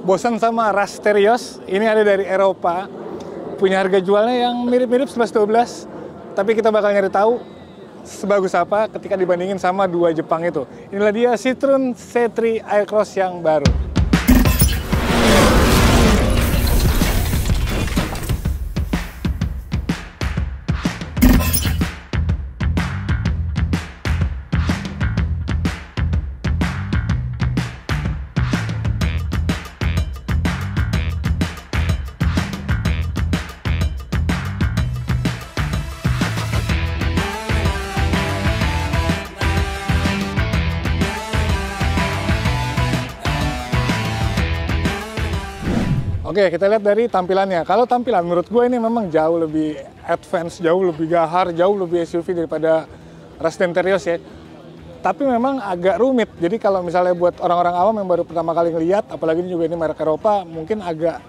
Bosan sama ras Terios? Ini ada dari Eropa. Punya harga jualnya yang mirip-mirip 11-12. Tapi kita bakal nyari tahu sebagus apa ketika dibandingin sama dua Jepang itu. Inilah dia Citroen C3 Aircross yang baru. Oke, kita lihat dari tampilannya. Kalau tampilan menurut gue ini memang jauh lebih advance, jauh lebih gahar, jauh lebih SUV daripada Ras dan Terios ya. Tapi memang agak rumit. Jadi kalau misalnya buat orang-orang awam yang baru pertama kali ngelihat, apalagi juga ini merek Eropa, mungkin agak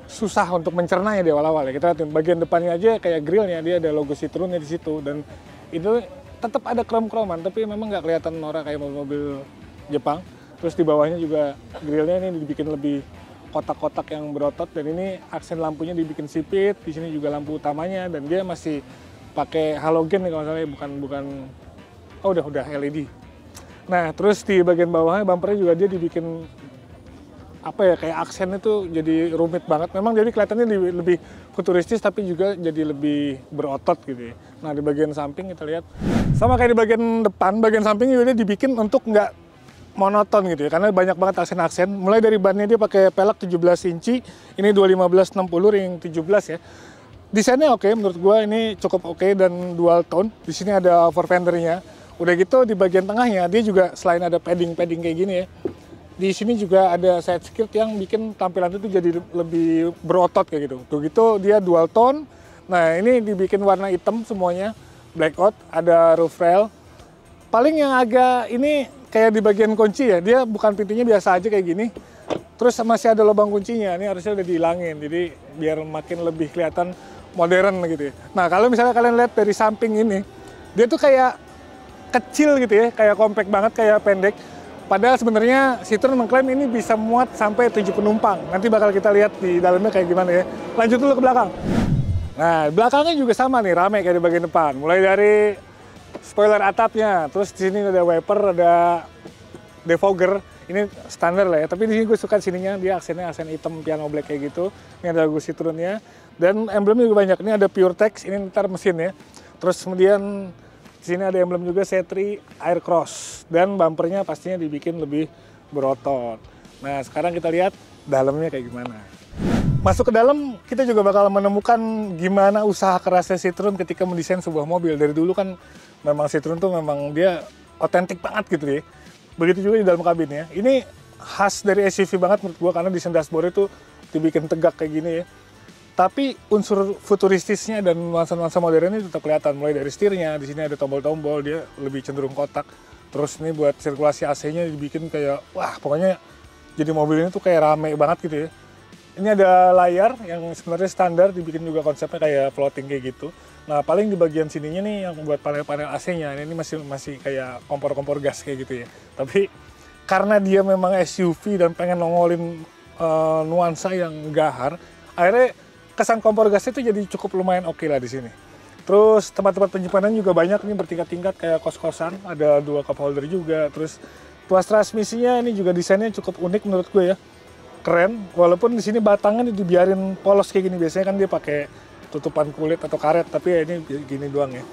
susah untuk mencernanya di awal-awal ya. Kita lihat bagian depannya aja kayak grillnya, dia ada logo Citroen di situ, dan itu tetap ada krom-kroman, tapi memang nggak kelihatan norak kayak mobil-mobil Jepang. Terus di bawahnya juga grillnya ini dibikin lebih kotak-kotak yang berotot, dan ini aksen lampunya dibikin sipit. Di sini juga lampu utamanya, dan dia masih pakai halogen nih kalau misalnya udah LED. Nah, terus di bagian bawahnya bumpernya juga dia dibikin kayak aksennya tuh jadi rumit banget. Memang jadi kelihatannya lebih futuristis, tapi juga jadi lebih berotot gitu ya. Nah, di bagian samping kita lihat sama kayak di bagian depan, bagian samping juga dia dibikin untuk nggak monoton gitu ya, karena banyak banget aksen-aksen. Mulai dari bannya dia pakai pelek 17 inci, ini 215/60 ring 17 ya. Desainnya oke, menurut gua ini cukup oke dan dual tone. Di sini ada over fendernya. Udah gitu di bagian tengahnya dia juga selain ada padding kayak gini ya, di sini juga ada side skirt yang bikin tampilan itu jadi lebih berotot kayak gitu. Tuh gitu dia dual tone. Nah, ini dibikin warna hitam semuanya, blackout, ada roof rail. Paling yang agak ini kayak di bagian kunci ya, dia bukan pintunya biasa aja kayak gini. Terus masih ada lubang kuncinya, ini harusnya udah dihilangin, jadi biar makin lebih kelihatan modern gitu ya. Nah, kalau misalnya kalian lihat dari samping ini, dia tuh kayak kecil gitu ya, kayak compact banget, kayak pendek. Padahal sebenarnya Citroen mengklaim ini bisa muat sampai 7 penumpang. Nanti bakal kita lihat di dalamnya kayak gimana ya. Lanjut dulu ke belakang. Nah, belakangnya juga sama nih, rame kayak di bagian depan. Mulai dari spoiler atapnya, terus di sini ada wiper, ada defogger, ini standar lah ya. Tapi di sini gue suka sininya, dia aksen hitam piano black kayak gitu. Ini ada logo Citroennya, dan emblemnya juga banyak. Ini ada PureTex, ini ntar mesin ya. Terus kemudian di sini ada emblem juga C3 Aircross, dan bumpernya pastinya dibikin lebih berotot. Nah, sekarang kita lihat dalamnya kayak gimana. Masuk ke dalam, kita juga bakal menemukan gimana usaha kerasnya Citroen ketika mendesain sebuah mobil. Dari dulu kan memang Citroen tuh memang dia otentik banget gitu ya. Begitu juga di dalam kabinnya. Ini khas dari SUV banget menurut gua, karena desain dashboard itu dibikin tegak kayak gini ya. Tapi unsur futuristisnya dan nuansa-nuansa modernnya tetap kelihatan. Mulai dari setirnya, di sini ada tombol-tombol, dia lebih cenderung kotak. Terus ini buat sirkulasi AC-nya dibikin kayak, wah pokoknya jadi mobil ini tuh kayak rame banget gitu ya. Ini ada layar yang sebenarnya standar, dibikin juga konsepnya kayak floating kayak gitu. Nah, paling di bagian sininya nih yang membuat panel-panel AC-nya, ini masih kayak kompor-kompor gas kayak gitu ya. Tapi karena dia memang SUV dan pengen nongolin nuansa yang gahar, akhirnya kesan kompor gas itu jadi cukup lumayan oke lah di sini. Terus tempat-tempat penyimpanan juga banyak, ini bertingkat-tingkat kayak kos-kosan, ada 2 cup holder juga. Terus tuas transmisinya ini juga desainnya cukup unik menurut gue ya. Keren, walaupun di sini batangnya dibiarin polos kayak gini. Biasanya kan dia pakai tutupan kulit atau karet, tapi ya ini gini doang ya.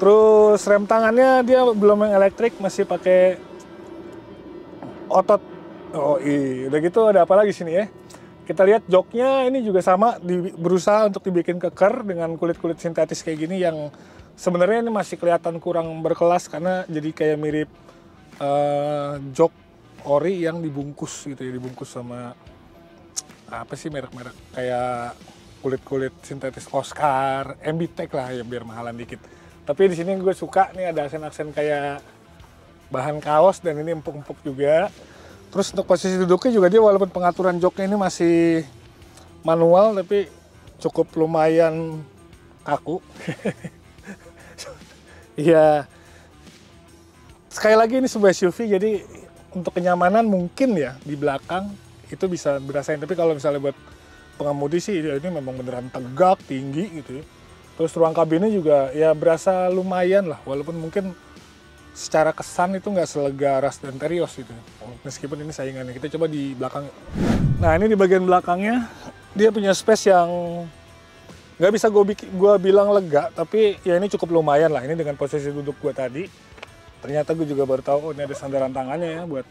Terus rem tangannya dia belum yang elektrik, masih pakai otot. Oh iya, udah gitu ada apa lagi sini ya? Kita lihat joknya ini juga sama, berusaha untuk dibikin keker dengan kulit-kulit sintetis kayak gini, yang sebenarnya ini masih kelihatan kurang berkelas karena jadi kayak mirip jok ori yang dibungkus gitu ya, dibungkus sama apa sih merek-merek kayak kulit-kulit sintetis Oscar, MBTEC lah ya, biar mahalan dikit. Tapi di sini gue suka nih ada aksen-aksen kayak bahan kaos, dan ini empuk-empuk juga. Terus untuk posisi duduknya juga dia walaupun pengaturan joknya ini masih manual, tapi cukup lumayan kaku. Iya. Sekali lagi ini sebuah SUV, jadi untuk kenyamanan mungkin ya di belakang itu bisa berasain, tapi kalau misalnya buat pengemudi sih ya ini memang beneran tegak, tinggi gitu ya. Terus ruang kabinnya juga ya berasa lumayan lah, walaupun mungkin secara kesan itu nggak selega Rush dan Terios gitu. Meskipun ini saingannya, kita coba di belakang. Nah ini di bagian belakangnya dia punya space yang nggak bisa gue bilang lega, tapi ya ini cukup lumayan lah. Ini dengan posisi duduk gue tadi, ternyata gue juga baru tahu ini ada sandaran tangannya ya buat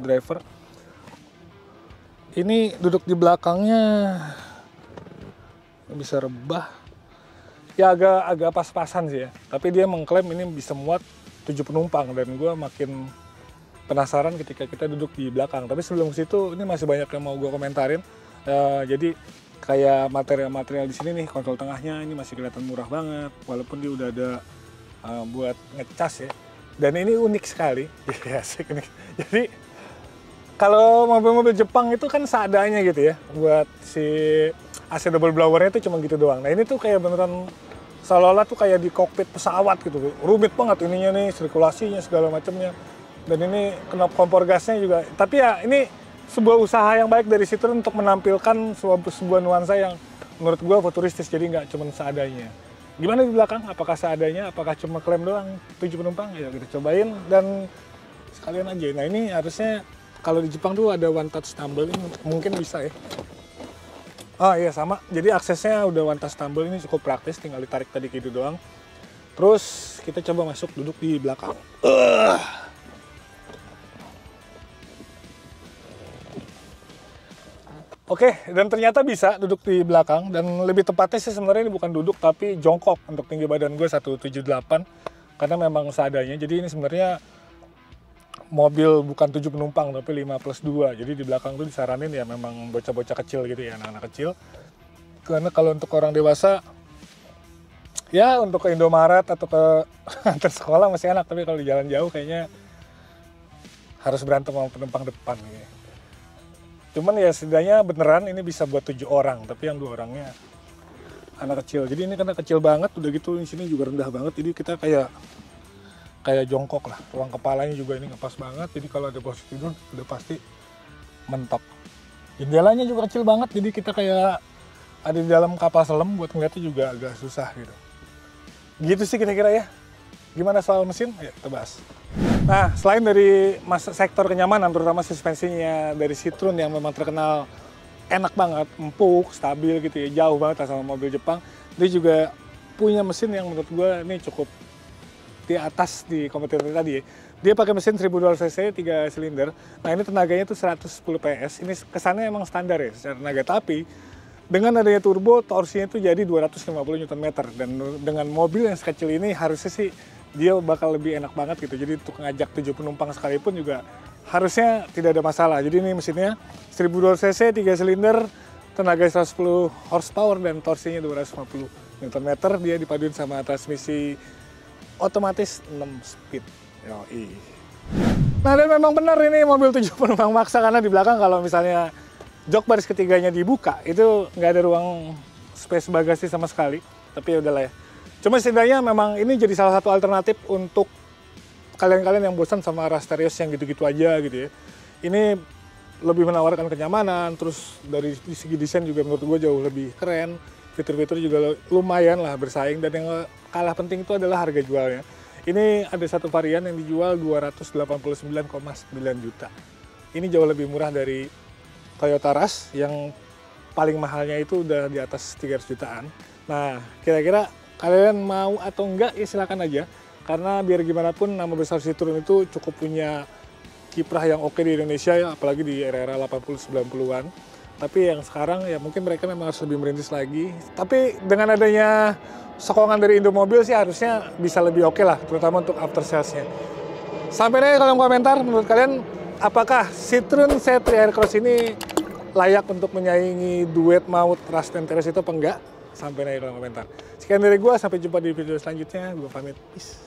driver. Ini duduk di belakangnya bisa rebah, ya agak pas-pasan sih ya. Tapi dia mengklaim ini bisa muat 7 penumpang dan gue makin penasaran ketika kita duduk di belakang. Tapi sebelum situ ini masih banyak yang mau gue komentarin. Jadi kayak material-material di sini nih, kontrol tengahnya ini masih kelihatan murah banget, walaupun dia udah ada buat ngecas ya. Dan ini unik sekali, ya asik nih. Jadi kalau mobil-mobil Jepang itu kan seadanya gitu ya, buat si AC double blowernya itu cuma gitu doang. Nah ini tuh kayak beneran seolah-olah tuh kayak di kokpit pesawat gitu, rumit banget ininya nih, sirkulasinya segala macamnya. Dan ini knop kompor gasnya juga. Tapi ya ini sebuah usaha yang baik dari Citroen untuk menampilkan sebuah nuansa yang menurut gua futuristis, jadi nggak cuma seadanya. Gimana di belakang? Apakah seadanya? Apakah cuma klaim doang 7 penumpang? Ya kita cobain dan sekalian aja. Nah ini harusnya kalau di Jepang tuh ada one touch tumble, ini mungkin bisa ya. Oh iya sama, jadi aksesnya udah one touch tumble, ini cukup praktis, tinggal ditarik tadi gitu doang. Terus kita coba masuk duduk di belakang. Oke, dan ternyata bisa duduk di belakang, dan lebih tepatnya sih sebenarnya ini bukan duduk tapi jongkok untuk tinggi badan gue 178, karena memang seadanya. Jadi ini sebenarnya mobil bukan 7 penumpang tapi 5+2, jadi di belakang tuh disaranin ya memang bocah-bocah kecil gitu ya, anak-anak kecil. Karena kalau untuk orang dewasa ya untuk ke Indomaret atau ke antar sekolah masih enak, tapi kalau di jalan jauh kayaknya harus berantem sama penumpang depan gitu. Cuman ya setidaknya beneran ini bisa buat 7 orang, tapi yang 2 orangnya anak kecil. Jadi ini karena kecil banget, udah gitu di sini juga rendah banget, jadi kita kayak jongkok lah. Ruang kepalanya juga ini ngepas banget, jadi kalau ada posisi tidur udah pasti mentok. Jendelanya juga kecil banget, jadi kita kayak ada di dalam kapal selam, buat ngeliatnya juga agak susah gitu. Gitu sih kira-kira ya. Gimana soal mesin? Ayo kita bahas. Nah, selain dari sektor kenyamanan, terutama suspensinya dari Citroen yang memang terkenal enak banget, empuk, stabil gitu ya, jauh banget sama mobil Jepang, dia juga punya mesin yang menurut gue ini cukup di atas di kompetitor tadi ya. Dia pakai mesin 1200 cc 3 silinder. Nah ini tenaganya tuh 110 PS. Ini kesannya emang standar ya secara tenaga, tapi dengan adanya turbo torsinya itu jadi 250 Nm, dan dengan mobil yang sekecil ini harusnya sih dia bakal lebih enak banget gitu. Jadi untuk ngajak 7 penumpang sekalipun juga harusnya tidak ada masalah. Jadi ini mesinnya 1200 cc 3 silinder, tenaga 110 horsepower dan torsinya 250 Nm. Dia dipaduin sama transmisi otomatis 6 speed. Yoi. Nah dan memang benar ini mobil 7 penumpang maksa, karena di belakang kalau misalnya jok baris ketiganya dibuka itu nggak ada ruang space bagasi sama sekali. Tapi ya udahlah ya. Cuma setidaknya memang ini jadi salah satu alternatif untuk kalian-kalian yang bosan sama Rush Terios yang gitu-gitu aja gitu ya. Ini lebih menawarkan kenyamanan, terus dari segi desain juga menurut gue jauh lebih keren. Fitur-fitur juga lumayan lah bersaing, dan yang kalah penting itu adalah harga jualnya. Ini ada satu varian yang dijual 289,9 juta. Ini jauh lebih murah dari Toyota Rush yang paling mahalnya itu udah di atas 300 jutaan. Nah, kira-kira kalian mau atau enggak ya silakan aja. Karena biar gimana pun nama besar Citroen itu cukup punya kiprah yang oke di Indonesia ya, apalagi di era-era 80-90-an. Tapi yang sekarang ya mungkin mereka memang harus lebih merintis lagi. Tapi dengan adanya sokongan dari Indomobil sih harusnya bisa lebih oke lah, terutama untuk after sales-nya. Sampai nih kolom komentar, menurut kalian apakah Citroen C3 Aircross ini layak untuk menyaingi duet maut Rush dan Terios itu apa enggak? Sampai nih kolom komentar. Sekian dari gue, sampai jumpa di video selanjutnya. Gue pamit, peace.